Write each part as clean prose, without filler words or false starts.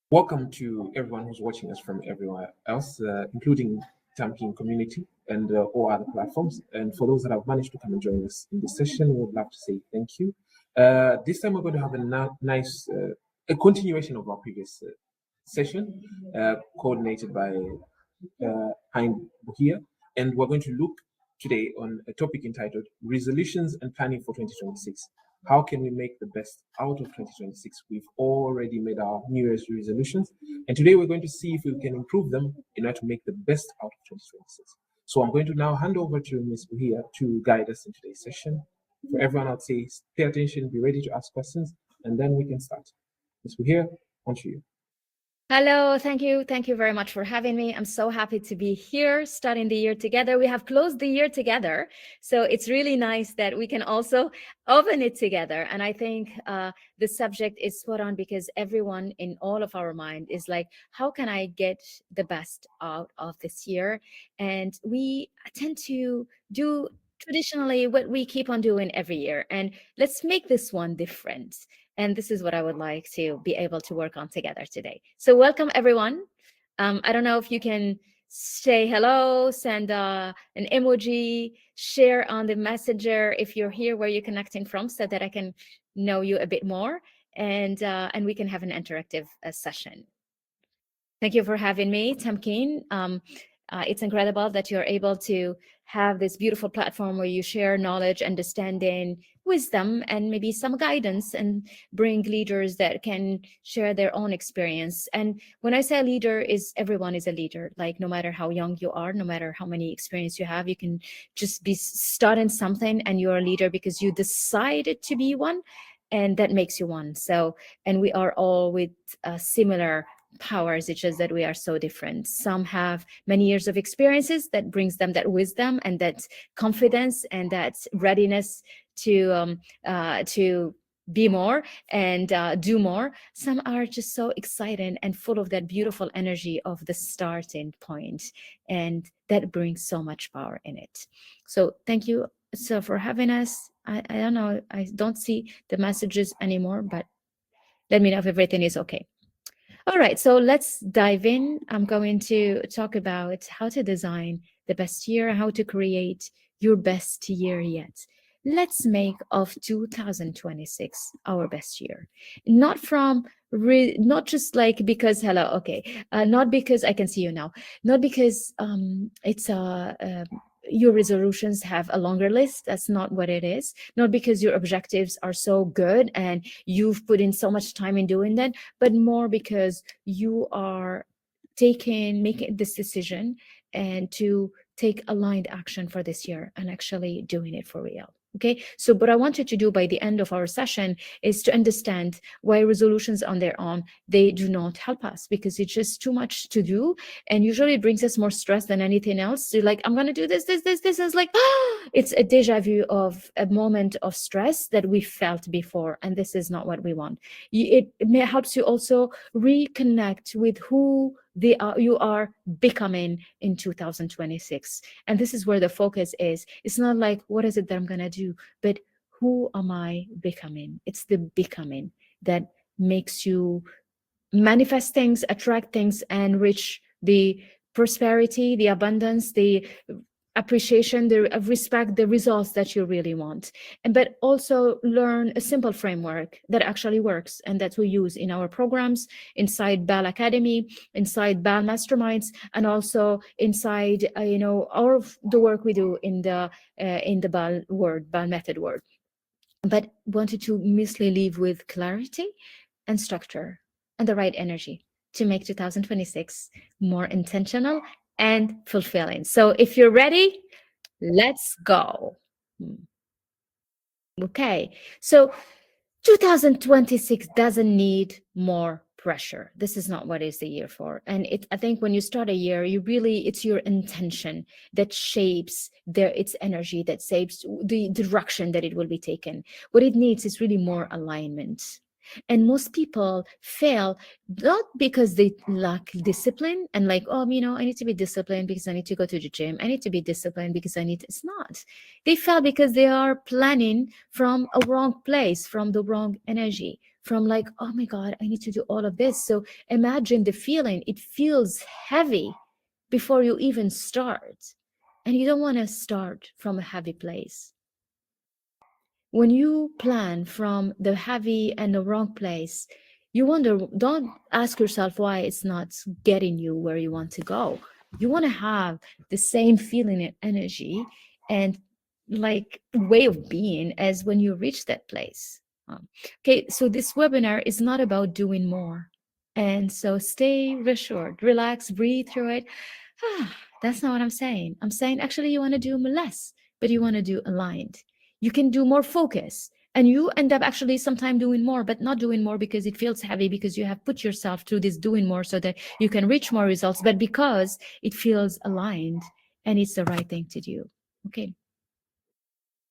Welcome to everyone who's watching us from everywhere else, including Tamkin community and all other platforms. And for those that have managed to come and join us in this session, we would love to say thank you. This time we're going to have a nice a continuation of our previous session, coordinated by Hynd Bouhia, and we're going to look today on a topic entitled Resolutions and Planning for 2026. How can we make the best out of 2026? We've already made our New Year's resolutions, and today we're going to see if we can improve them in order to make the best out of 2026. So I'm going to now hand over to Ms. Bouhia to guide us in today's session. For everyone, I'd say pay attention, be ready to ask questions, and then we can start. Ms. Bouhia, on to you. Hello, thank you. Thank you very much for having me. I'm so happy to be here, starting the year together. We have closed the year together. So it's really nice that we can also open it together. And I think the subject is spot on because everyone in all of our mind is like, how can I get the best out of this year? And we tend to do traditionally what we keep on doing every year. And let's make this one different. And this is what I would like to be able to work on together today. So welcome, everyone. I don't know if you can say hello, send an emoji, share on the messenger if you're here, where you're connecting from, so that I can know you a bit more, and we can have an interactive session. Thank you for having me, Tamkin. It's incredible that you're able to have this beautiful platform where you share knowledge, understanding, wisdom, and maybe some guidance, and bring leaders that can share their own experience. And when I say leader, is everyone is a leader. Like, no matter how young you are, no matter how many experience you have, you can just be starting something and you're a leader because you decided to be one, and that makes you one. So, and we are all with similar powers. It's just that we are so different. Some have many years of experiences that brings them that wisdom and that confidence and that readiness to be more and do more. Some are just so excited and full of that beautiful energy of the starting point, and that brings so much power in it. So thank you so for having us. I don't know, I don't see the messages anymore, but let me know if everything is okay. All right, so let's dive in. I'm going to talk about how to design the best year, how to create your best year yet. Let's make of 2026 our best year. Not from not just like because hello, okay, not because I can see you now, not because it's your resolutions have a longer list. That's not what it is. Not because your objectives are so good and you've put in so much time in doing that, but more because you are making this decision and to take aligned action for this year and actually doing it for real. Okay, so what I want you to do by the end of our session is to understand why resolutions on their own, they do not help us, because it's just too much to do, and usually it brings us more stress than anything else. So like, I'm going to do this, and it's like, it's a deja vu of a moment of stress that we felt before, and this is not what we want. It helps you also reconnect with who you are becoming in 2026. And this is where the focus is. It's not like, what is it that I'm going to do, but who am I becoming? It's the becoming that makes you manifest things, attract things, and reach the prosperity, the abundance, the appreciation, the respect, the results that you really want. And but also learn a simple framework that actually works and that we use in our programs, inside BAL Academy, inside BAL Masterminds, and also inside all of the work we do in the BAL method world. But wanted to mostly leave with clarity and structure and the right energy to make 2026 more intentional and fulfilling. So if you're ready, let's go. Okay, so 2026 doesn't need more pressure. This is not what is the year for. And I think when you start a year, it's your intention that shapes its energy, that shapes the direction that it will be taken. What it needs is really more alignment. And most people fail not because they lack discipline and like, I need to be disciplined because I need to go to the gym. I need to be disciplined because it's not. They fail because they are planning from a wrong place, from the wrong energy, from like, oh my God, I need to do all of this. So imagine the feeling. It feels heavy before you even start. And you don't want to start from a heavy place. When you plan from the heavy and the wrong place, you wonder, don't ask yourself why it's not getting you where you want to go. You want to have the same feeling and energy and like way of being as when you reach that place. Okay, so this webinar is not about doing more. And so stay reassured, relax, breathe through it. That's not what I'm saying. I'm saying actually you want to do less, but you want to do aligned. You can do more focus, and you end up actually sometime doing more, but not doing more because it feels heavy, because you have put yourself through this doing more so that you can reach more results, but because it feels aligned and it's the right thing to do. Okay.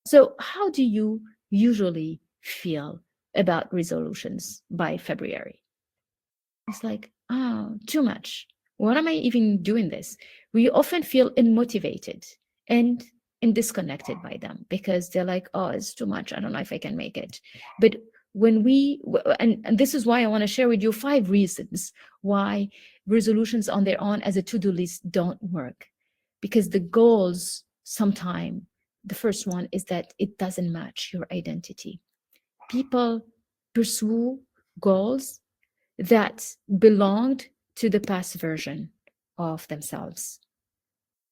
So how do you usually feel about resolutions by February? It's like, oh, too much. What am I even doing this? We often feel unmotivated and disconnected by them because they're like, oh, it's too much. I don't know if I can make it. But when we, and this is why I want to share with you 5 reasons why resolutions on their own as a to-do list don't work. Because the goals, sometimes, the first one is that it doesn't match your identity. People pursue goals that belonged to the past version of themselves.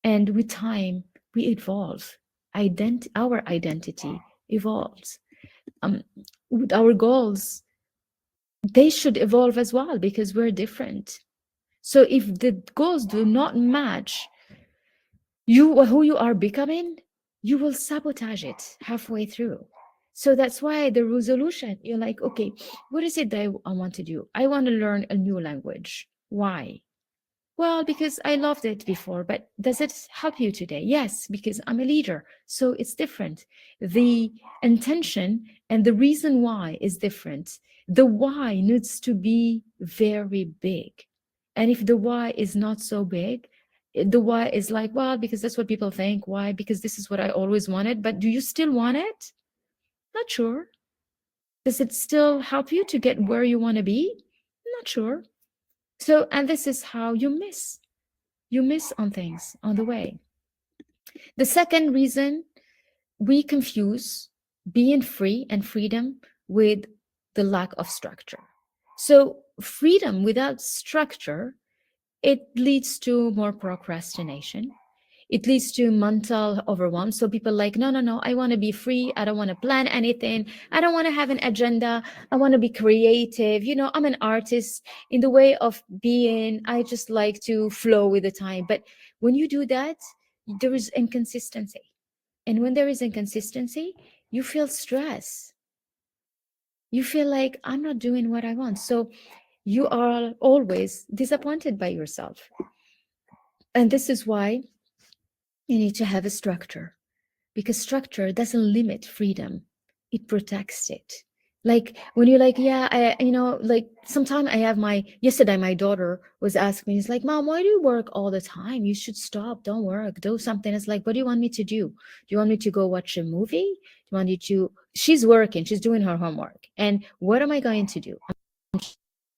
And with time, we evolve. Our identity evolves. With our goals, they should evolve as well because we're different. So if the goals do not match who you are becoming, you will sabotage it halfway through. So that's why the resolution, you're like, okay, what is it that I want to do? I want to learn a new language. Why? Well, because I loved it before, but does it help you today? Yes, because I'm a leader. So it's different. The intention and the reason why is different. The why needs to be very big. And if the why is not so big, the why is like, well, because that's what people think. Why? Because this is what I always wanted. But do you still want it? Not sure. Does it still help you to get where you want to be? Not sure. So, and this is how you miss on things on the way. The second reason, we confuse being free and freedom with the lack of structure. So freedom without structure, it leads to more procrastination. It leads to mental overwhelm. So people like, no, no, no, I want to be free. I don't want to plan anything. I don't want to have an agenda. I want to be creative. You know, I'm an artist in the way of being. I just like to flow with the time. But when you do that, there is inconsistency. And when there is inconsistency, you feel stress. You feel like I'm not doing what I want. So you are always disappointed by yourself. And this is why you need to have a structure, because structure doesn't limit freedom, it protects it. Like when you're like, yeah, like sometimes I have yesterday my daughter was asking me, it's like, Mom, why do you work all the time? You should stop, don't work, do something. It's like, what do you want me to do? Do you want me to go watch a movie? Do you want me to, she's working, she's doing her homework. And what am I going to do?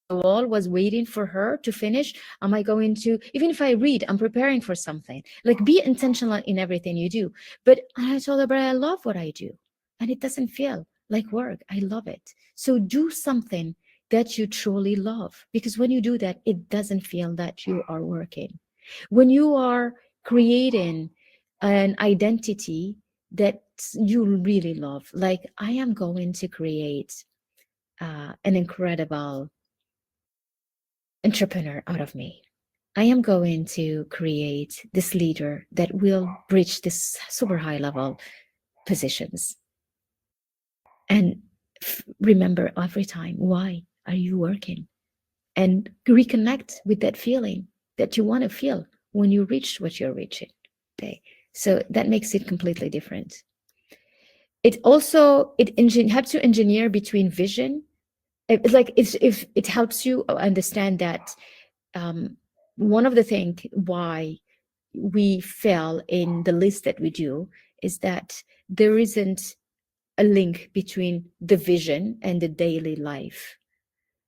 Wall was waiting for her to finish. Am I going to, even if I read, I'm preparing for something. Like, be intentional in everything you do. But I told her, but I love what I do, and it doesn't feel like work. I love it. So do something that you truly love, because when you do that, it doesn't feel that you are working. When you are creating an identity that you really love, like, I am going to create an incredible entrepreneur out of me. I am going to create this leader that will reach this super high level positions. And remember every time, why are you working? And reconnect with that feeling that you want to feel when you reach what you're reaching. Okay. So that makes it completely different. It also, helps you engineer between vision. It's like, if it helps you understand that one of the things why we fail in the list that we do is that there isn't a link between the vision and the daily life.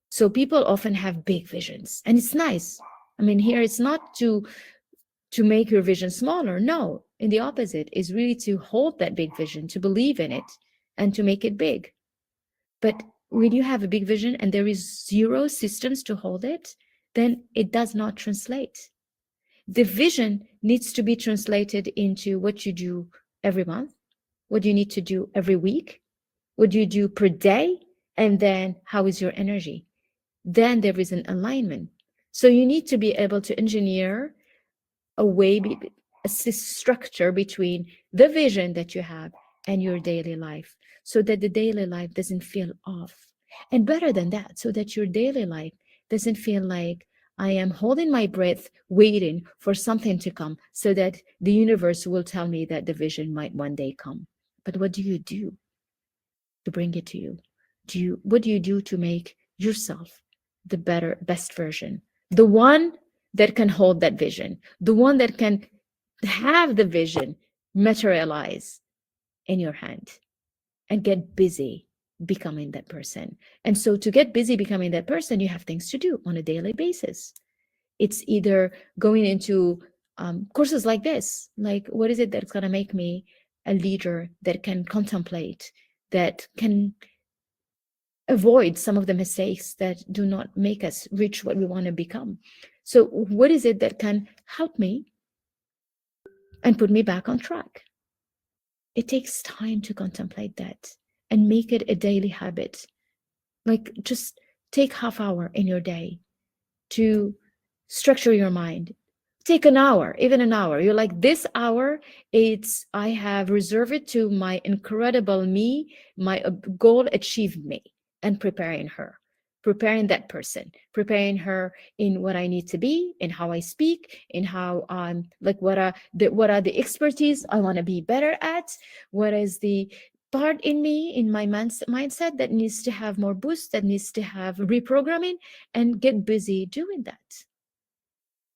So people often have big visions, and it's nice. I mean, here it's not to make your vision smaller. No, in the opposite, is really to hold that big vision, to believe in it, and to make it big. But when you have a big vision and there is zero systems to hold it, then it does not translate. The vision needs to be translated into what you do every month, what you need to do every week, what you do per day, and then how is your energy. Then there is an alignment. So you need to be able to engineer a way, a structure between the vision that you have and your daily life, so that the daily life doesn't feel off. And better than that, so that your daily life doesn't feel like I am holding my breath, waiting for something to come, so that the universe will tell me that the vision might one day come. But what do you do to bring it to you? What do you do to make yourself the best version? The one that can hold that vision, the one that can have the vision materialize in your hand, and get busy becoming that person. And so to get busy becoming that person, you have things to do on a daily basis. It's either going into courses like this, like what is it that's going to make me a leader that can contemplate, that can avoid some of the mistakes that do not make us reach what we want to become. So what is it that can help me and put me back on track? It takes time to contemplate that and make it a daily habit. Like, just take half hour in your day to structure your mind. Take an hour, even an hour. You're like, this hour, I have reserved it to my incredible me, my goal achieved me, and preparing that person, preparing her in what I need to be, in how I speak, in how I'm like, what are the expertise I want to be better at, what is the part in me, in my mindset that needs to have more boost, that needs to have reprogramming, and get busy doing that.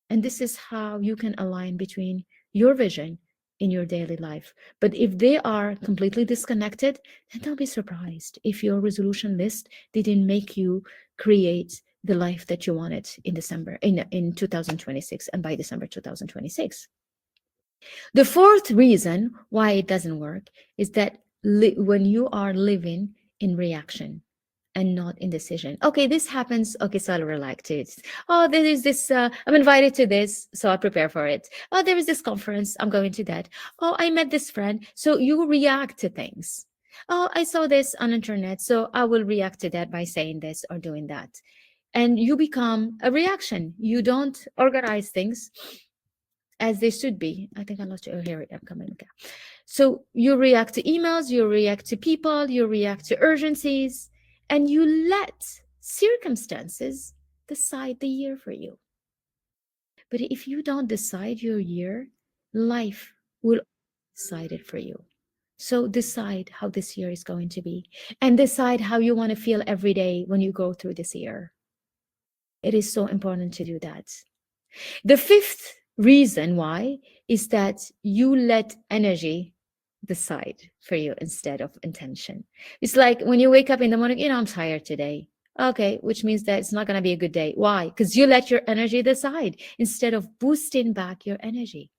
And this is how you can align between your vision in your daily life. But if they are completely disconnected, then don't be surprised if your resolution list didn't make you create the life that you wanted in December, in 2026, and by December 2026. The fourth reason why it doesn't work is that when you are living in reaction and not in decision. Okay, this happens. Okay, so I'll react to it. Oh, there is this, I'm invited to this, so I'll prepare for it. Oh, there is this conference, I'm going to that. Oh, I met this friend. So you react to things. Oh, I saw this on internet, so I will react to that by saying this or doing that. And you become a reaction. You don't organize things as they should be. I think I lost you. Oh, here I'm coming. Okay. So you react to emails, you react to people, you react to urgencies, and you let circumstances decide the year for you. But if you don't decide your year, life will decide it for you. So decide how this year is going to be, and decide how you want to feel every day when you go through this year. It is so important to do that. The fifth reason why is that you let energy decide for you instead of intention. It's like when you wake up in the morning, I'm tired today. Okay, which means that it's not going to be a good day. Why? Because you let your energy decide instead of boosting back your energy.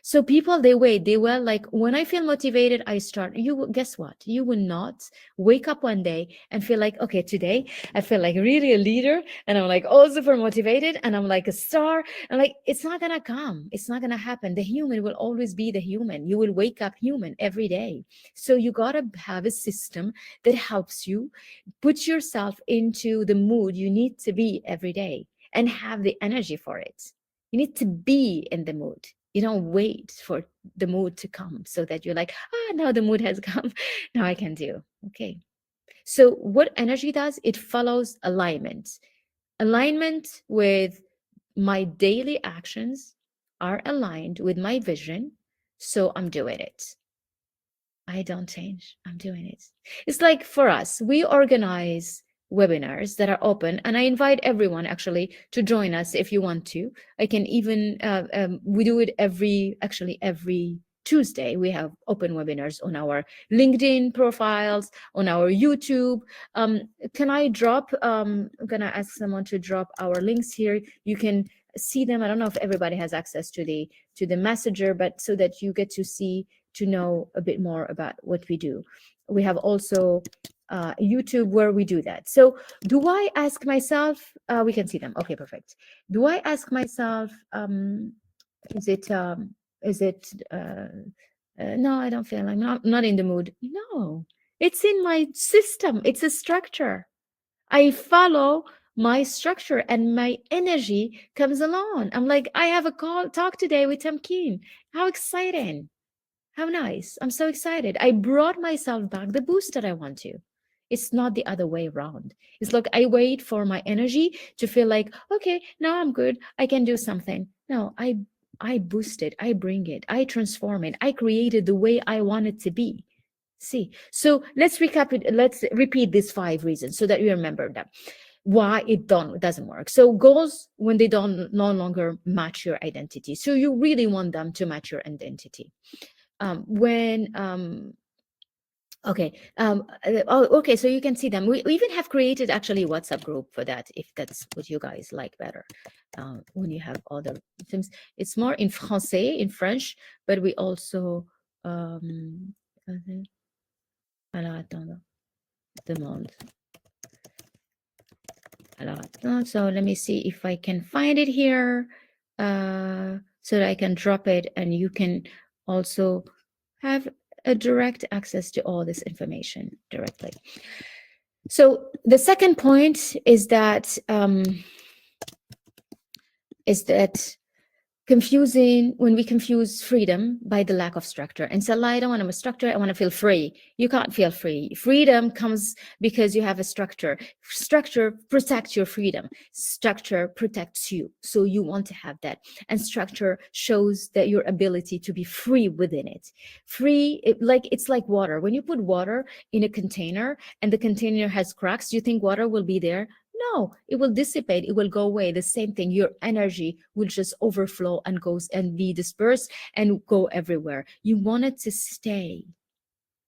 So people, they will, like, when I feel motivated, I start. Guess what? You will not wake up one day and feel like, okay, today I feel like really a leader, and I'm like all super motivated, and I'm like a star, and like, it's not gonna come. It's not gonna happen. The human will always be the human. You will wake up human every day. So you gotta have a system that helps you put yourself into the mood you need to be every day and have the energy for it. You need to be in the mood. You don't wait for the mood to come so that you're like, now the mood has come. Now I can do. Okay. So what energy does, it follows alignment. Alignment with my daily actions are aligned with my vision. So I'm doing it. I don't change. I'm doing it. It's like for us, we organize webinars that are open, and I invite everyone actually to join us if you want to. I can even we do it every Tuesday, we have open webinars on our LinkedIn profiles, on our YouTube. Can I drop, I'm gonna ask someone to drop our links here. You can see them. I don't know if everybody has access to the messenger, but so that you get to know a bit more about what we do. We have also YouTube where we do that. So do I ask myself, we can see them. Okay, perfect. Do I ask myself, is it, no, I don't feel, I'm not in the mood. No, it's in my system. It's a structure. I follow my structure and my energy comes along. I'm like, I have a talk today with Tamkeen. How exciting. How nice. I'm so excited. I brought myself back the boost that I want to. It's not the other way around. It's like I wait for my energy to feel like, okay, now I'm good. I can do something. No, I boost it. I bring it. I transform it. I create it the way I want it to be. See, so let's recap it. Let's repeat these 5 reasons so that you remember them. Why it doesn't work. So goals, when they don't no longer match your identity. So you really want them to match your identity. Okay, so you can see them. We even have created actually a WhatsApp group for that, if that's what you guys like better. When you have other things, it's more in français, in French, but we also alors attends, demande. Alors attends, so let me see if I can find it here, so that I can drop it and you can also have a direct access to all this information directly. So the second point is that when we confuse freedom by the lack of structure and say, I don't want a structure, I want to feel free. You can't feel free. Freedom comes because you have a structure. Structure protects your freedom. Structure protects you. So you want to have that. And structure shows that your ability to be free within it. Free, it's like water. When you put water in a container and the container has cracks, you think water will be there? No, it will dissipate. It will go away. The same thing. Your energy will just overflow and goes and be dispersed and go everywhere. You want it to stay.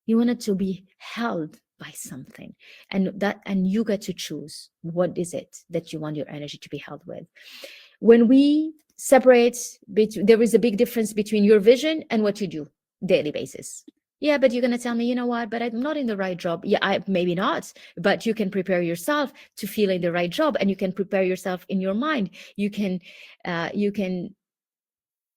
You want it to be held by something, and you get to choose what is it that you want your energy to be held with. When we separate, there is a big difference between your vision and what you do daily basis. Yeah, but you're going to tell me, you know what, but I'm not in the right job. Yeah, maybe not, but you can prepare yourself to feel in the right job, and you can prepare yourself in your mind. You can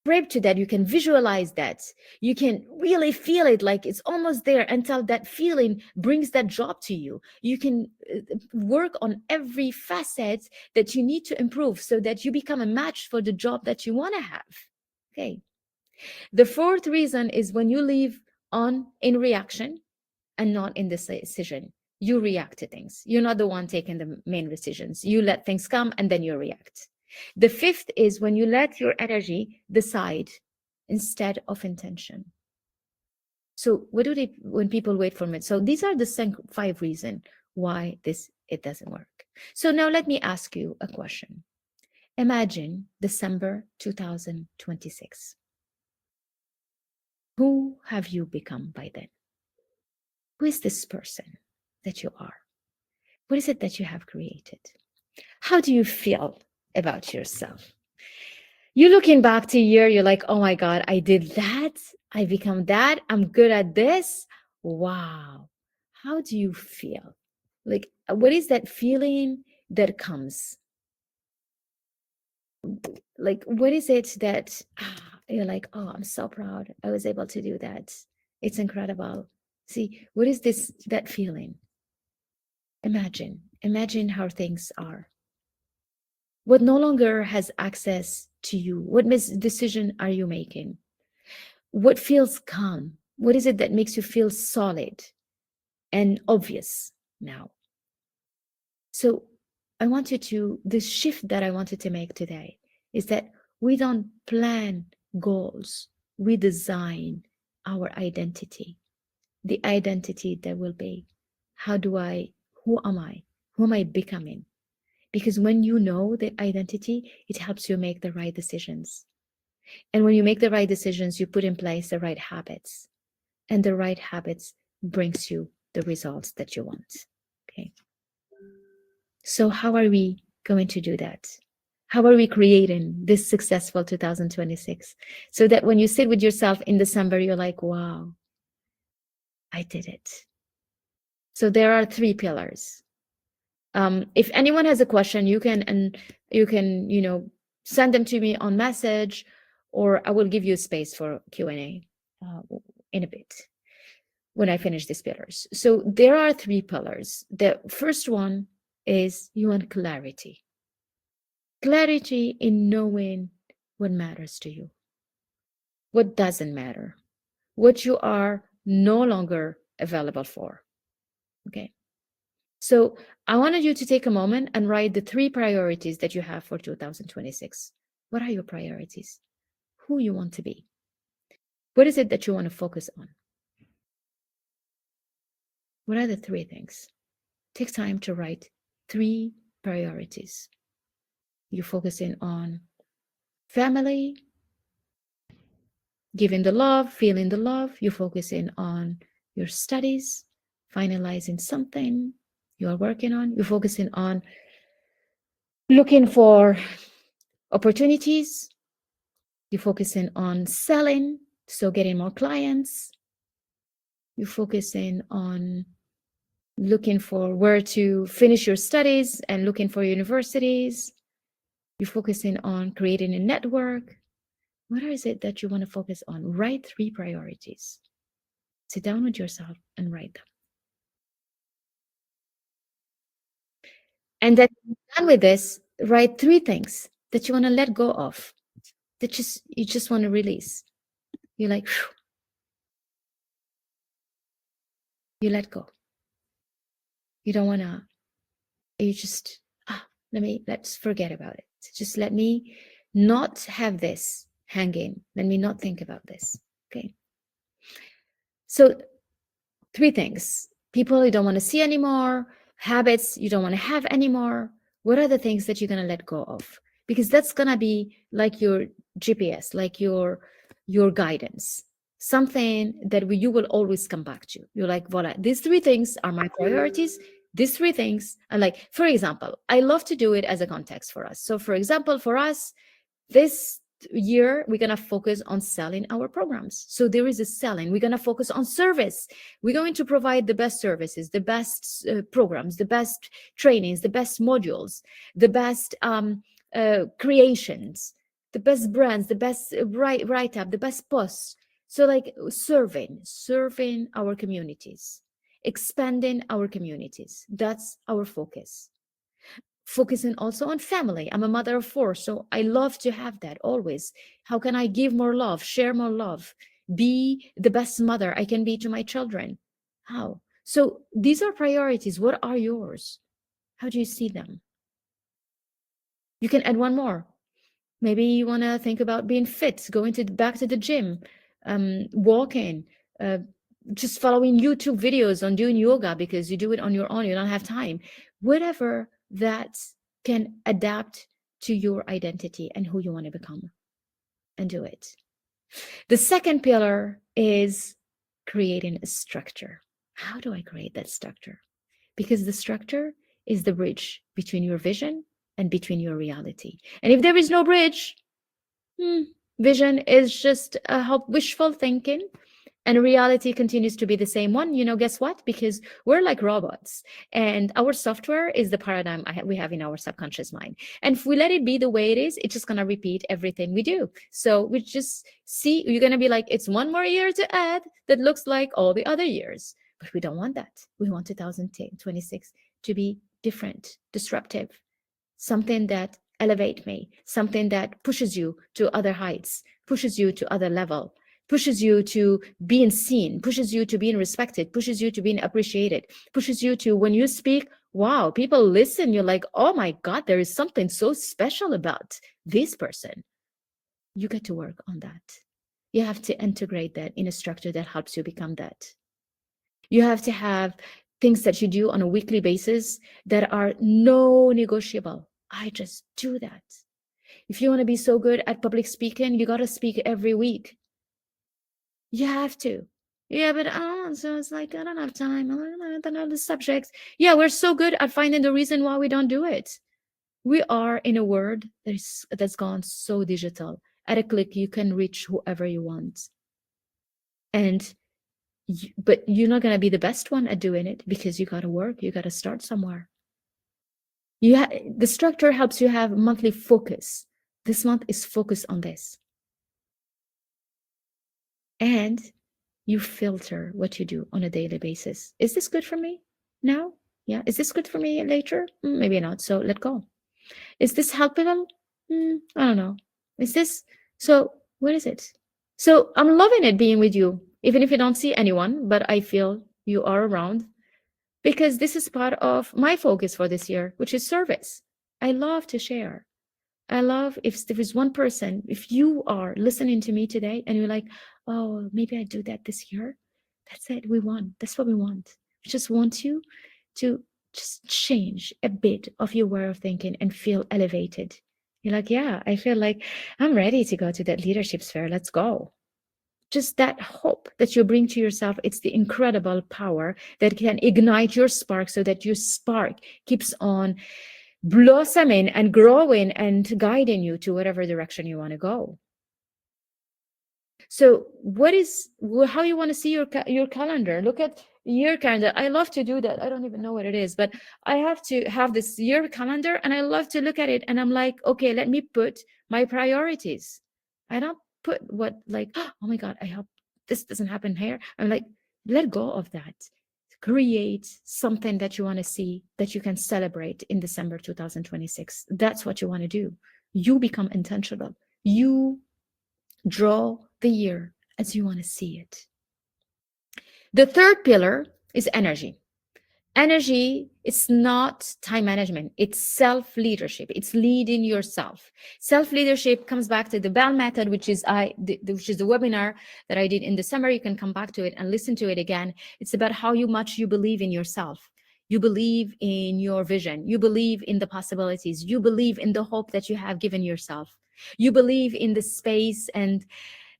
prep to that. You can visualize that. You can really feel it like it's almost there until that feeling brings that job to you. You can work on every facet that you need to improve so that you become a match for the job that you want to have. Okay. The fourth reason is when you live in reaction and not in decision. You react to things. You're not the one taking the main decisions. You let things come and then you react. The fifth is when you let your energy decide instead of intention. So what do they, when people wait for it? So these are the 5 reasons why it doesn't work. So now let me ask you a question. Imagine December 2026. Who have you become by then? Who is this person that you are? What is it that you have created? How do you feel about yourself? You're looking back to a year, you're like, oh my God, I did that. I become that. I'm good at this. Wow. How do you feel? Like, what is that feeling that comes? Like, what is it that you're like, oh, I'm so proud. I was able to do that. It's incredible. See, what is that feeling? Imagine how things are. What no longer has access to you? What decision are you making? What feels calm? What is it that makes you feel solid and obvious now? So the shift that I wanted to make today is that we don't plan goals. We design our identity, the identity that will be. Who am I? Who am I becoming? Because when you know the identity, it helps you make the right decisions. And when you make the right decisions, you put in place the right habits, and the right habits brings you the results that you want. Okay. So how are we going to do that? How are we creating this successful 2026 so that when you sit with yourself in December, you're like, wow, I did it. So there are 3 pillars. If anyone has a question, you can send them to me on message, or I will give you space for Q&A in a bit when I finish these pillars. So there are 3 pillars. The first one is you want clarity. Clarity in knowing what matters to you, what doesn't matter, what you are no longer available for. Okay. So I wanted you to take a moment and write the 3 priorities that you have for 2026. What are your priorities? Who you want to be? What is it that you want to focus on? What are the 3 things? Take time to write 3 priorities. You're focusing on family, giving the love, feeling the love. You're focusing on your studies, finalizing something you are working on. You're focusing on looking for opportunities. You're focusing on selling, so getting more clients. You're focusing on looking for where to finish your studies and looking for universities. You're focusing on creating a network. What is it that you want to focus on? Write 3 priorities. Sit down with yourself and write them. And then done with this, write 3 things that you want to let go of, that you just want to release. You're like, whew. You let go. You don't want to, you just, let's forget about it. Just let me not have this hanging. Let me not think about this. Okay. So 3 things: people you don't want to see anymore, habits you don't want to have anymore. What are the things that you're going to let go of? Because that's going to be like your GPS, like your guidance, something that you will always come back to. You're like, voila, these 3 things are my priorities. These 3 things are like, for example, I love to do it as a context for us. So for example, for us, this year, we're going to focus on selling our programs. So there is a selling. We're going to focus on service. We're going to provide the best services, the best programs, the best trainings, the best modules, the best creations, the best brands, the best write-up, the best posts. So like serving our communities, expanding our communities. That's our focus. Focusing also on family. I'm a mother of 4, so I love to have that always. How can I give more love, share more love, be the best mother I can be to my children? How? So these are priorities. What are yours? How do you see them? You can add one more. Maybe you want to think about being fit, going back to the gym, walking, just following YouTube videos on doing yoga because you do it on your own, you don't have time. Whatever that can adapt to your identity and who you want to become, and do it. The second pillar is creating a structure. How do I create that structure? Because the structure is the bridge between your vision and between your reality. And if there is no bridge, vision is just wishful thinking, and reality continues to be the same one. Guess what? Because we're like robots, and our software is the paradigm we have in our subconscious mind. And if we let it be the way it is, it's just going to repeat everything we do. So we just see, you're going to be like, it's one more year to add that looks like all the other years. But we don't want that. We want 2026 to be different, disruptive, something that elevates me, something that pushes you to other heights, pushes you to other level, pushes you to being seen, pushes you to being respected, pushes you to being appreciated, pushes you to, when you speak, wow, people listen, you're like, oh my God, there is something so special about this person. You get to work on that. You have to integrate that in a structure that helps you become that. You have to have things that you do on a weekly basis that are no negotiable. I just do that. If you want to be so good at public speaking, you got to speak every week. You have to. Yeah, but so it's like, I don't have time. I don't know the subjects. Yeah, we're so good at finding the reason why we don't do it. We are in a world that's gone so digital. At a click, you can reach whoever you want. And but you're not going to be the best one at doing it, because you got to work. You got to start somewhere. The structure helps you have monthly focus. This month is focused on this. And you filter what you do on a daily basis. Is this good for me now? Yeah. Is this good for me later? Maybe not. So let go. Is this helpful? I don't know. Is this? So what is it? So I'm loving it being with you, even if you don't see anyone, but I feel you are around, because this is part of my focus for this year, which is service. I love to share. I love if there is one person, if you are listening to me today and you're like, oh, maybe I do that this year. That's it. We want. That's what we want. We just want you to just change a bit of your way of thinking and feel elevated. You're like, yeah, I feel like I'm ready to go to that leadership sphere. Let's go. Just that hope that you bring to yourself, it's the incredible power that can ignite your spark, so that your spark keeps on blossoming and growing and guiding you to whatever direction you want to go. So how you want to see your calendar? Look at year calendar. I love to do that. I don't even know what it is, but I have to have this year calendar, and I love to look at it, and I'm like, okay, let me put my priorities. I don't put what, like, oh my God, I hope this doesn't happen here. I'm like, let go of that. Create something that you want to see, that you can celebrate in December 2026. That's what you want to do. You become intentional. You draw the year as you want to see it. The third pillar is energy. Energy is not time management. It's self-leadership. It's leading yourself. Self-leadership comes back to the Bell method, which is the webinar that I did in December. You can come back to it and listen to it again. It's about how much you believe in yourself. You believe in your vision. You believe in the possibilities. You believe in the hope that you have given yourself. You believe in the space and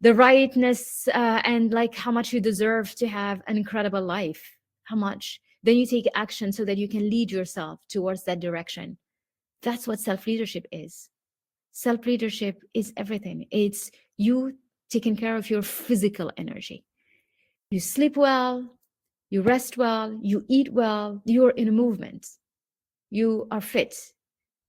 the rightness and like how much you deserve to have an incredible life. How much. Then you take action so that you can lead yourself towards that direction. That's what self-leadership is. Self-leadership is everything. It's you taking care of your physical energy. You sleep well, you rest well, you eat well, you're in a movement. You are fit.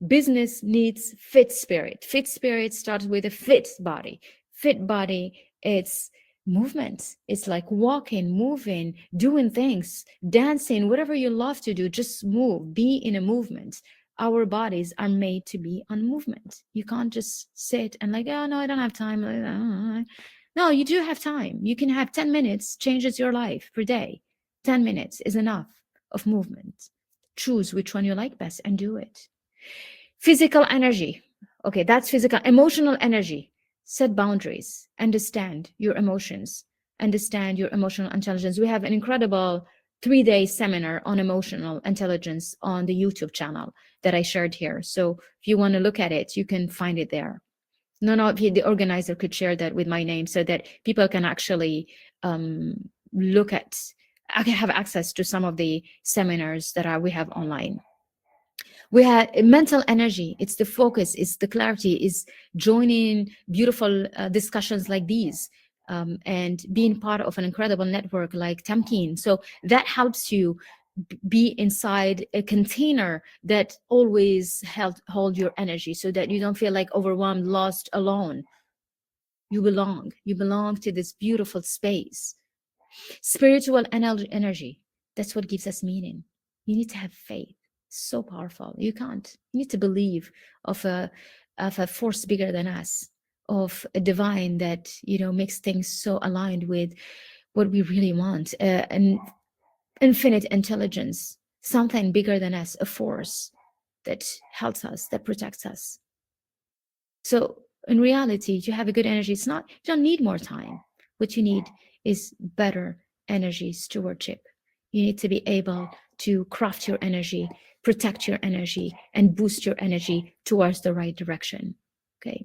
Business needs fit spirit. Fit spirit starts with a fit body. Fit body, it's movement. It's like walking, moving, doing things, dancing, whatever you love to do, just move, be in a movement. Our bodies are made to be on movement. You can't just sit and like, oh no, I don't have time. No, you do have time. You can have 10 minutes, changes your life per day. 10 minutes is enough of movement. Choose which one you like best and do it. Physical energy. Okay, that's physical. Emotional energy. Set boundaries. Understand your emotions. Understand your emotional intelligence. We have an incredible 3-day seminar on emotional intelligence on the YouTube channel that I shared here. So if you want to look at it, you can find it there. The organizer could share that with my name so that people can actually look at, I can have access to some of the seminars that we have online. We have mental energy. It's the focus, it's the clarity, is joining beautiful discussions like these and being part of an incredible network like Tamkeen. So that helps you be inside a container that always hold your energy, so that you don't feel like overwhelmed, lost, alone. You belong to this beautiful space. Spiritual energy, that's what gives us meaning. You need to have faith. So powerful. You need to believe of a force bigger than us, of a divine that makes things so aligned with what we really want, an infinite intelligence, something bigger than us, a force that helps us, that protects us. So in reality, to have a good energy, you don't need more time. What you need is better energy stewardship. You need to be able to craft your energy, protect your energy, and boost your energy towards the right direction. Okay.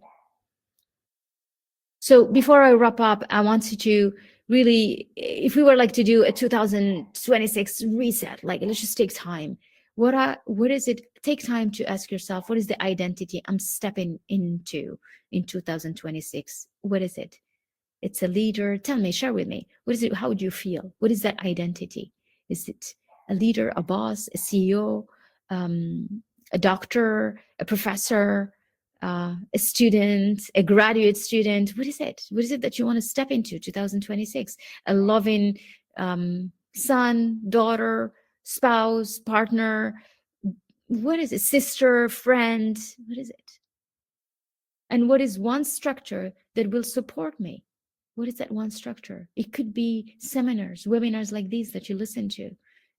So before I wrap up, I want you to really, if we were like to do a 2026 reset, like let's just take time. What is it? Take time to ask yourself, what is the identity I'm stepping into in 2026? What is it? It's a leader. Tell me, share with me. What is it? How do you feel? What is that identity? Is it a leader, a boss, a CEO, a doctor, a professor, a student, a graduate student? What is it? What is it that you want to step into 2026? A loving son, daughter, spouse, partner? What is it? Sister, friend? What is it? And what is one structure that will support me? What is that one structure? It could be seminars, webinars like these that you listen to.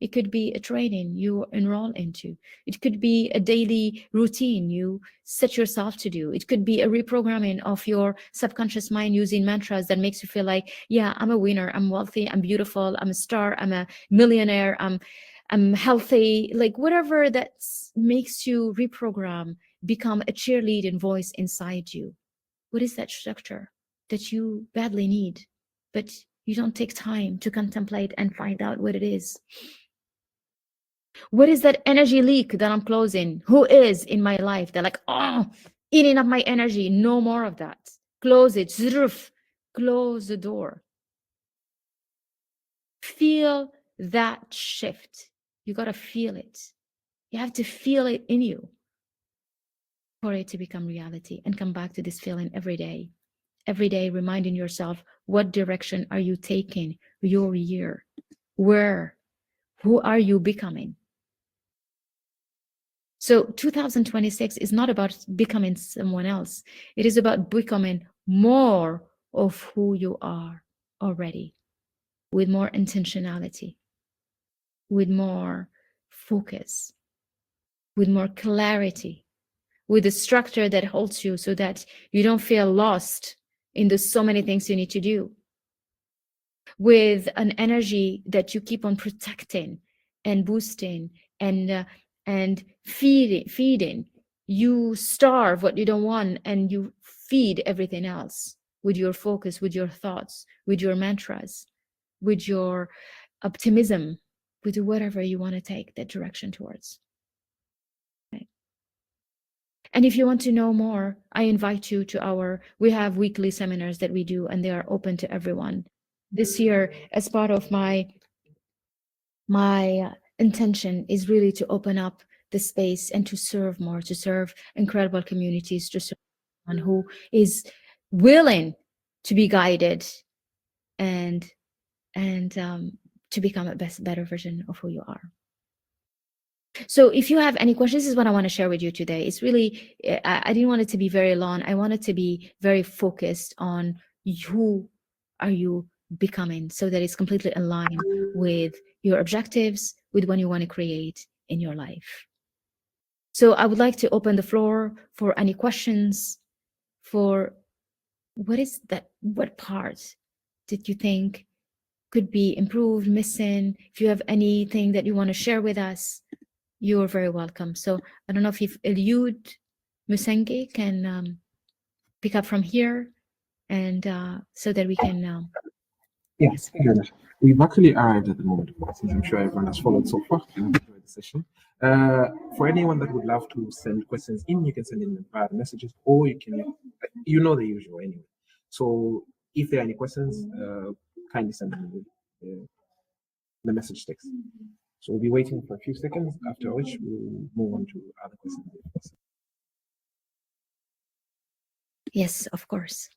It could be a training you enroll into. It could be a daily routine you set yourself to do. It could be a reprogramming of your subconscious mind using mantras that makes you feel like, yeah, I'm a winner, I'm wealthy, I'm beautiful, I'm a star, I'm a millionaire, I'm healthy, like whatever that makes you reprogram, become a cheerleading voice inside you. What is that structure that you badly need, but you don't take time to contemplate and find out what it is? What is that energy leak that I'm closing? Who is in my life? They're like, oh, eating up my energy. No more of that. Close it. Close the door. Feel that shift. You got to feel it. You have to feel it in you for it to become reality, and come back to this feeling every day. Every day, reminding yourself, what direction are you taking your year? Where? Who are you becoming? So 2026 is not about becoming someone else. It is about becoming more of who you are already, with more intentionality, with more focus, with more clarity, with a structure that holds you so that you don't feel lost in the so many things you need to do, with an energy that you keep on protecting and boosting and feeding. You starve what you don't want and you feed everything else with your focus, with your thoughts, with your mantras, with your optimism, with whatever you want to take that direction towards. Okay. And if you want to know more, I invite you to we have weekly seminars that we do, and they are open to everyone. This year, as part of my intention is really to open up the space and to serve more, to serve incredible communities, to serve someone who is willing to be guided and to become a better version of who you are. So if you have any questions, this is what I want to share with you today. It's really, I didn't want it to be very long. I want it to be very focused on who are you becoming, so that it's completely aligned with your objectives, with what you want to create in your life. So I would like to open the floor for any questions for what part did you think could be improved, missing? If you have anything that you want to share with us, you are very welcome. So I don't know if Eliud Musenge can pick up from here, and so that we can. Yes, thank you very much. We've actually arrived at the moment of questions. I'm sure everyone has followed so far and enjoyed the session. For anyone that would love to send questions in, you can send in via messages, or you can, you know the usual anyway. So if there are any questions, kindly send them in the message text. So we'll be waiting for a few seconds, after which we'll move on to other questions. Yes, of course.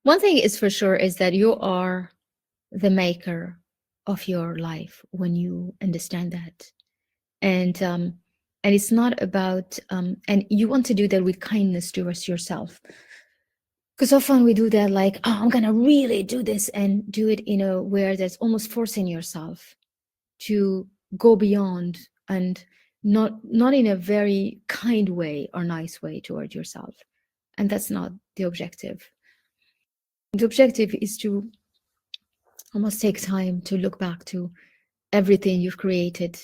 One thing is for sure is that you are the maker of your life when you understand that. And it's not about, and you want to do that with kindness towards yourself. Because often we do that like, oh, I'm going to really do this, and do it in a where that's almost forcing yourself to go beyond, and not in a very kind way or nice way toward yourself. And that's not the objective. The objective is to almost take time to look back to everything you've created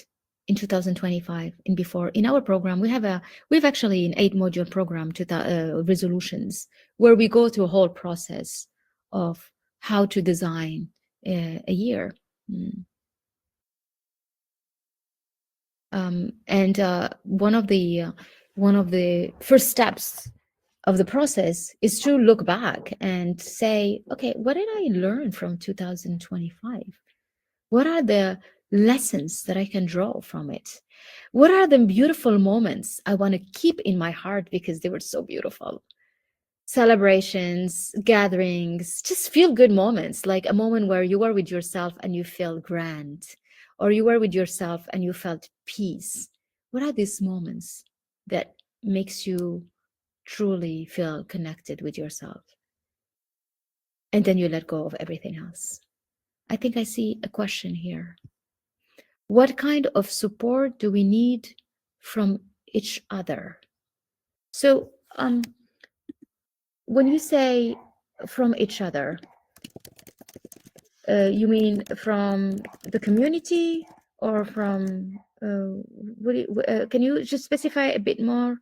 in 2025 and before. In our program, we've actually an 8-module program to resolutions, where we go through a whole process of how to design a year. And one of the first steps of the process is to look back and say, okay, what did I learn from 2025? What are the lessons that I can draw from it? What are the beautiful moments I want to keep in my heart because they were so beautiful? Celebrations, gatherings, just feel good moments, like a moment where you were with yourself and you feel grand, or you were with yourself and you felt peace. What are these moments that makes you truly feel connected with yourself? And then you let go of everything else. I think I see a question here. What kind of support do we need from each other? So, when you say from each other, you mean from the community or from can you just specify a bit more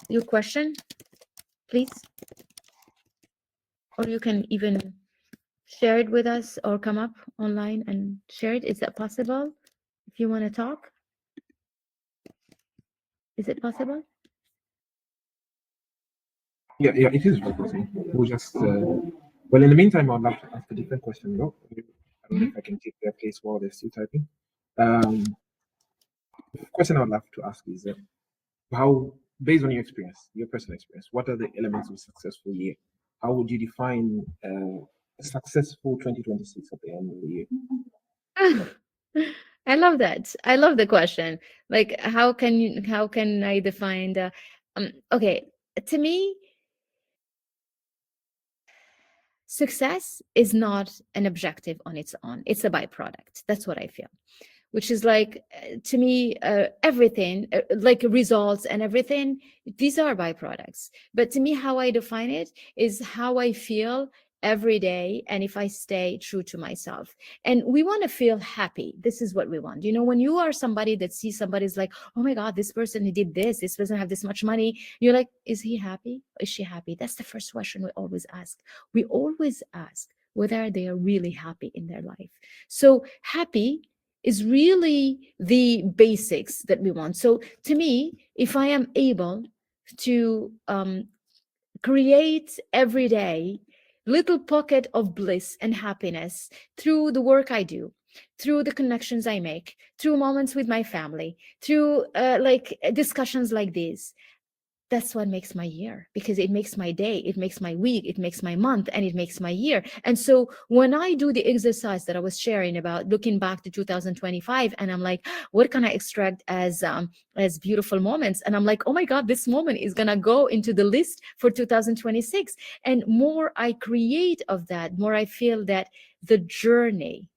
your question, please? Or you can even share it with us or come up online and share it. Is that possible? If you want to talk, is it possible? Yeah, it is possible. We'll just well, in the meantime, I'd love to ask a different question. No, I don't know if I can take their place while they're still typing. The question I would love to ask is how, based on your experience, your personal experience, what are the elements of a successful year? How would you define a successful 2026 at the end of the year? I love that. I love the question. Like, how can I define the okay, to me, success is not an objective on its own. It's a byproduct. That's what I feel. Which is like, to me, everything, like results and everything, these are byproducts. But to me, how I define it is how I feel every day, and if I stay true to myself. And we want to feel happy. This is what we want. You know, when you are somebody that sees somebody's like, oh my God, this person, he did this person have this much money, you're like, is he happy? Is she happy? That's the first question we always ask. We always ask whether they are really happy in their life. So happy is really the basics that we want. So to me, if I am able to create every day little pocket of bliss and happiness through the work I do, through the connections I make, through moments with my family, through like discussions like these, that's what makes my year, because it makes my day, it makes my week, it makes my month, and it makes my year. And so when I do the exercise that I was sharing about looking back to 2025, and I'm like, what can I extract as beautiful moments? And I'm like, oh my God, this moment is gonna go into the list for 2026. And more I create of that, more I feel that the journey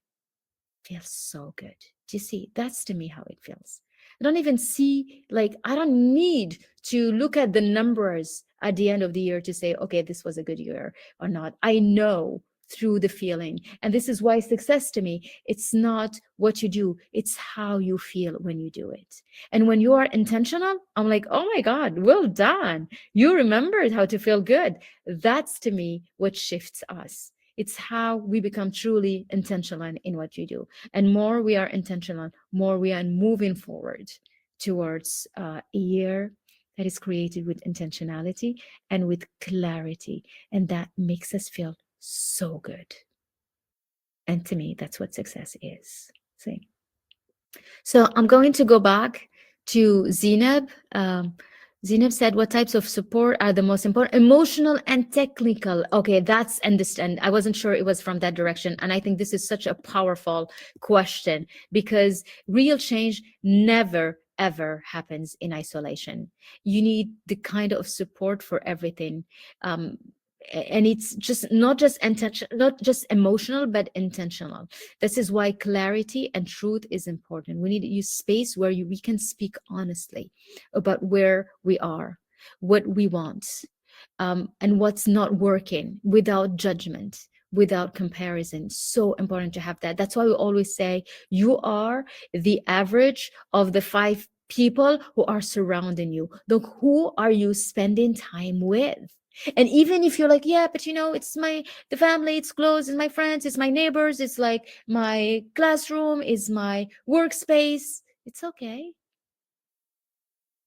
feels so good. Do you see? That's to me how it feels. I don't even see, like, I don't need to look at the numbers at the end of the year to say, okay, this was a good year or not. I know through the feeling. And this is why success to me, it's not what you do, it's how you feel when you do it. And when you are intentional, I'm like, oh my God, well done. You remembered how to feel good. That's to me what shifts us. It's how we become truly intentional in what you do. And more we are intentional, more we are moving forward towards a year that is created with intentionality and with clarity. And that makes us feel so good. And to me, that's what success is. See? So I'm going to go back to Zainab. Zainab said, what types of support are the most important? Emotional and technical. Okay, that's understand. I wasn't sure it was from that direction. And I think this is such a powerful question, because real change never, ever happens in isolation. You need the kind of support for everything. And it's just not just not just emotional, but intentional. This is why clarity and truth is important. We need to use space where we can speak honestly about where we are, what we want, and what's not working, without judgment, without comparison. So important to have that. That's why we always say you are the average of the 5 people who are surrounding you. Look, who are you spending time with? And even if you're like, yeah, but it's the family, it's close, it's my friends, it's my neighbors, it's like my classroom, it's my workspace, it's okay.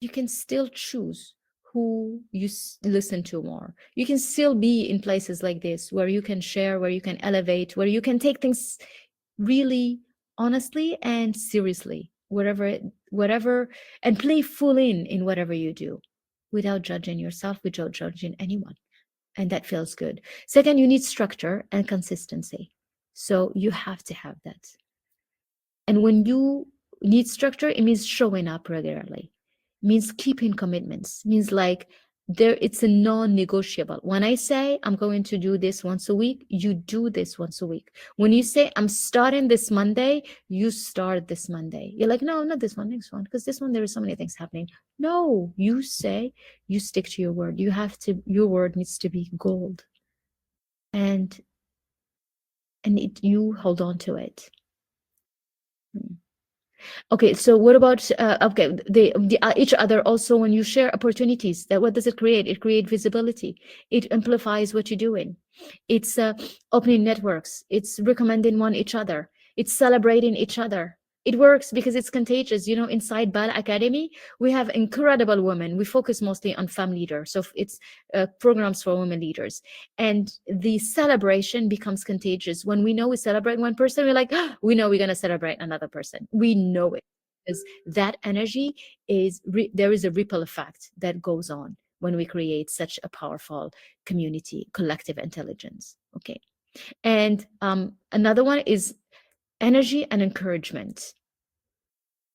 You can still choose who you listen to more. You can still be in places like this where you can share, where you can elevate, where you can take things really honestly and seriously, whatever, and play full in whatever you do, without judging yourself, without judging anyone. And that feels good. Second, you need structure and consistency. So you have to have that. And when you need structure, it means showing up regularly, it means keeping commitments, it means like it's a non-negotiable. When I say I'm going to do this once a week, you do this once a week. When you say I'm starting this Monday, you start this Monday. You're like, no, not this one, next one, because this one there are so many things happening. No, you say, you stick to your word. Your word needs to be gold, and you hold on to it. Okay, so what about okay, each other also? When you share opportunities, that what does it create? It creates visibility. It amplifies what you're doing. It's opening networks. It's recommending one each other. It's celebrating each other. It works because it's contagious. Inside Bal Academy, we have incredible women. We focus mostly on femme leaders, so it's programs for women leaders. And the celebration becomes contagious. When we know we celebrate one person, we're like, oh, we know we're going to celebrate another person. We know it, because that energy there is a ripple effect that goes on when we create such a powerful community, collective intelligence. Okay. And another one is energy and encouragement.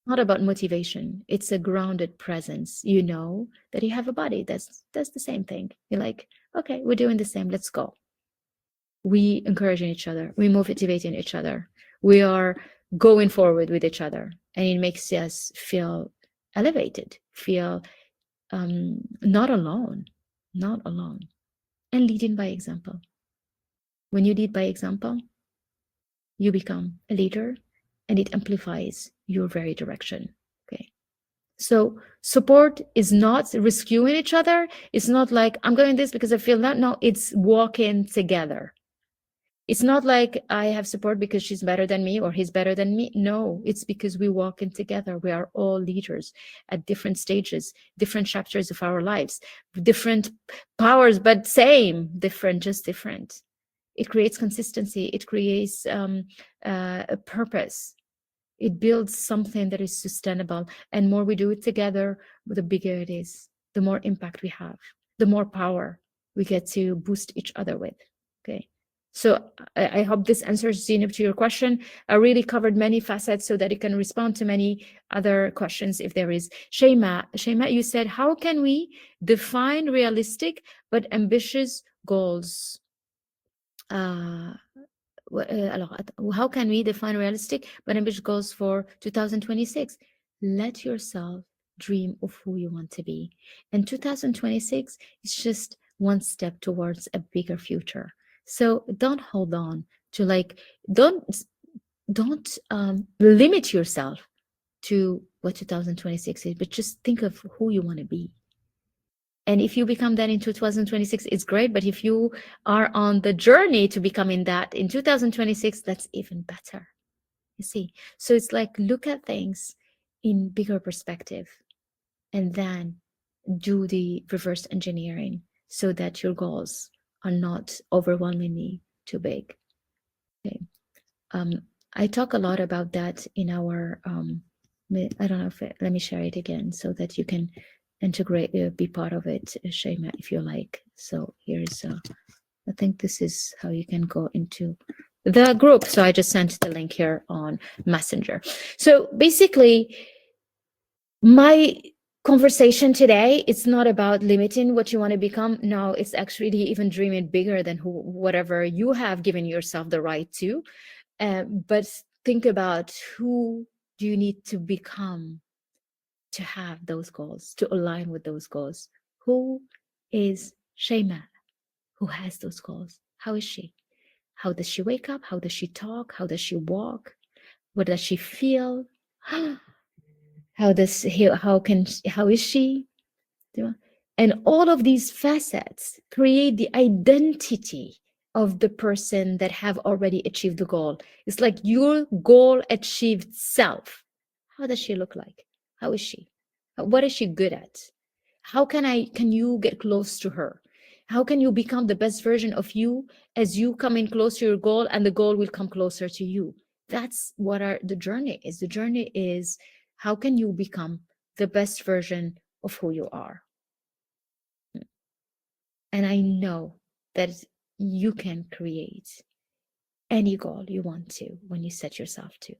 Not about motivation. It's a grounded presence. You know that you have a body that's the same thing. You're like, okay, we're doing the same. Let's go. We encouraging each other. We motivating each other. We are going forward with each other, and it makes us feel elevated, feel not alone, and leading by example. When you lead by example, you become a leader, and it amplifies your very direction. Okay. So support is not rescuing each other. It's not like I'm going this because I feel that. No, it's walking together. It's not like I have support because she's better than me or he's better than me. No, it's because we walk in together. We are all leaders at different stages, different chapters of our lives, different powers, but same, different, just different. It creates consistency. It creates a purpose. It builds something that is sustainable. And more we do it together, the bigger it is, the more impact we have, the more power we get to boost each other with. Okay. So I hope this answers, Zainab, to your question. I really covered many facets so that it can respond to many other questions if there is. Shema, you said, how can we define realistic but ambitious goals? How can we define realistic but ambitious goals for 2026? Let yourself dream of who you want to be. And 2026 is just one step towards a bigger future. So don't hold on to don't limit yourself to what 2026 is, but just think of who you want to be. And if you become that in 2026, it's great. But if you are on the journey to becoming that in 2026, that's even better. You see? So it's like, look at things in bigger perspective and then do the reverse engineering so that your goals are not overwhelmingly too big. Okay. I talk a lot about that in our, I don't know if let me share it again so that you can integrate, be part of it, Shema, if you like. So here's, I think this is how you can go into the group. So I just sent the link here on Messenger. So basically, my conversation today, it's not about limiting what you want to become. No, it's actually even dreaming bigger than whatever you have given yourself the right to. But think about, who do you need to become to have those goals, to align with those goals? Who is Shema who has those goals? How is she? How does she wake up? How does she talk? How does she walk? What does she feel? How is she? And all of these facets create the identity of the person that have already achieved the goal. It's like your goal achieved self. How does she look like? How is she? What is she good at? How can you get close to her? How can you become the best version of you as you come in close to your goal, and the goal will come closer to you? That's what the journey is. The journey is, how can you become the best version of who you are? And I know that you can create any goal you want to when you set yourself to.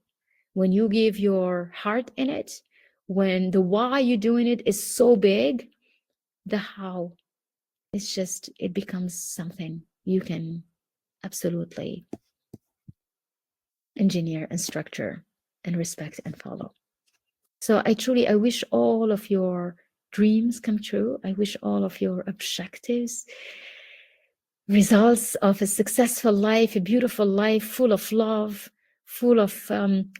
When you give your heart in it, when the why you're doing it is so big, the how, it becomes something you can absolutely engineer and structure and respect and follow. So I wish all of your dreams come true. I wish all of your objectives, results of a successful life, a beautiful life, full of love, full of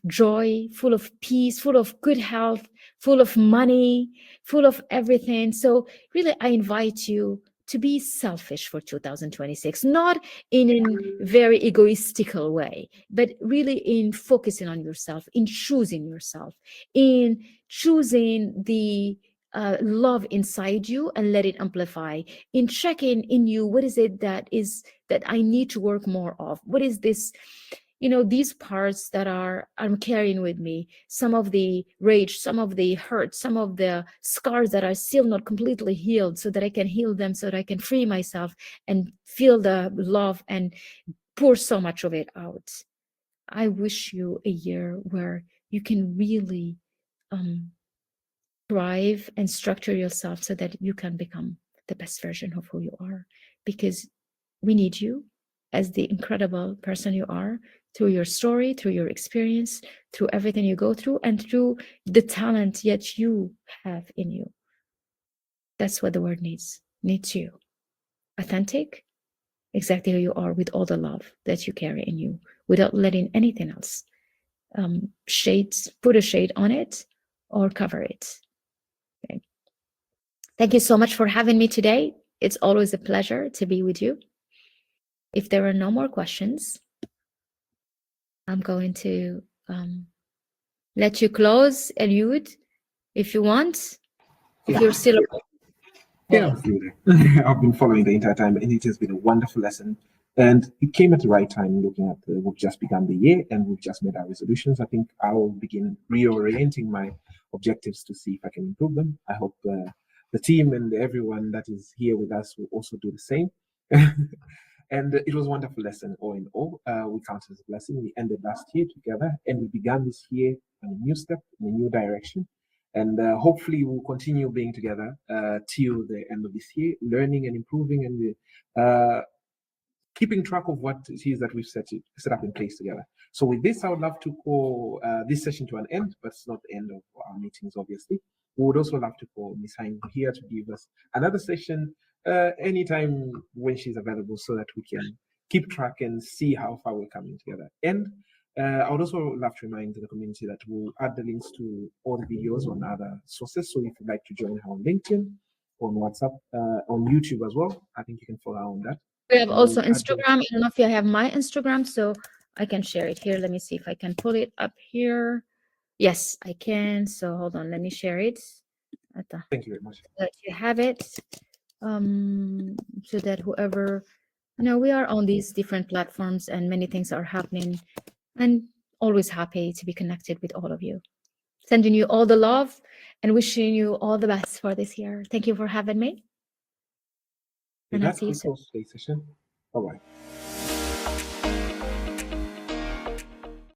joy, full of peace, full of good health, full of money, full of everything. So really, I invite you to be selfish for 2026, not in a very egoistical way, but really in focusing on yourself, in choosing yourself, in choosing the love inside you and let it amplify, in checking in you, what is it that I need to work more of? What is this, these parts that I'm carrying with me, some of the rage, some of the hurt, some of the scars that are still not completely healed, so that I can heal them, so that I can free myself and feel the love and pour so much of it out. I wish you a year where you can really thrive and structure yourself so that you can become the best version of who you are, because we need you as the incredible person you are, through your story, through your experience, through everything you go through, and through the talent yet you have in you. That's what the world needs you. Authentic, exactly who you are, with all the love that you carry in you, without letting anything else put a shade on it or cover it. Okay. Thank you so much for having me today. It's always a pleasure to be with you. If there are no more questions, I'm going to let you close, Eliud, if you want. If you're still Yeah, I'm still there. I've been following the entire time, and it has been a wonderful lesson. And it came at the right time, looking at we've just begun the year and we've just made our resolutions. I think I'll begin reorienting my objectives to see if I can improve them. I hope the team and everyone that is here with us will also do the same. And it was a wonderful lesson, all in all. We count it as a blessing. We ended last year together, and we began this year on a new step, in a new direction. And hopefully we'll continue being together till the end of this year, learning and improving, and keeping track of what it is that we've set up in place together. So with this, I would love to call this session to an end, but it's not the end of our meetings, obviously. We would also love to call Ms. Hynd here to give us another session anytime when she's available, so that we can keep track and see how far we're coming together. And I would also love to remind the community that we'll add the links to all the videos on other sources. So if you'd like to join her on LinkedIn, on WhatsApp, on YouTube as well, I think you can follow her on that. We have also Instagram. I don't know if you have my Instagram, so I can share it here. Let me see if I can pull it up here. Yes, I can. So hold on, let me share it. Thank you very much. That you have it, so that whoever, we are on these different platforms and many things are happening, and always happy to be connected with all of you. Sending you all the love and wishing you all the best for this year. Thank you for having me. And that's today's session. Bye-bye.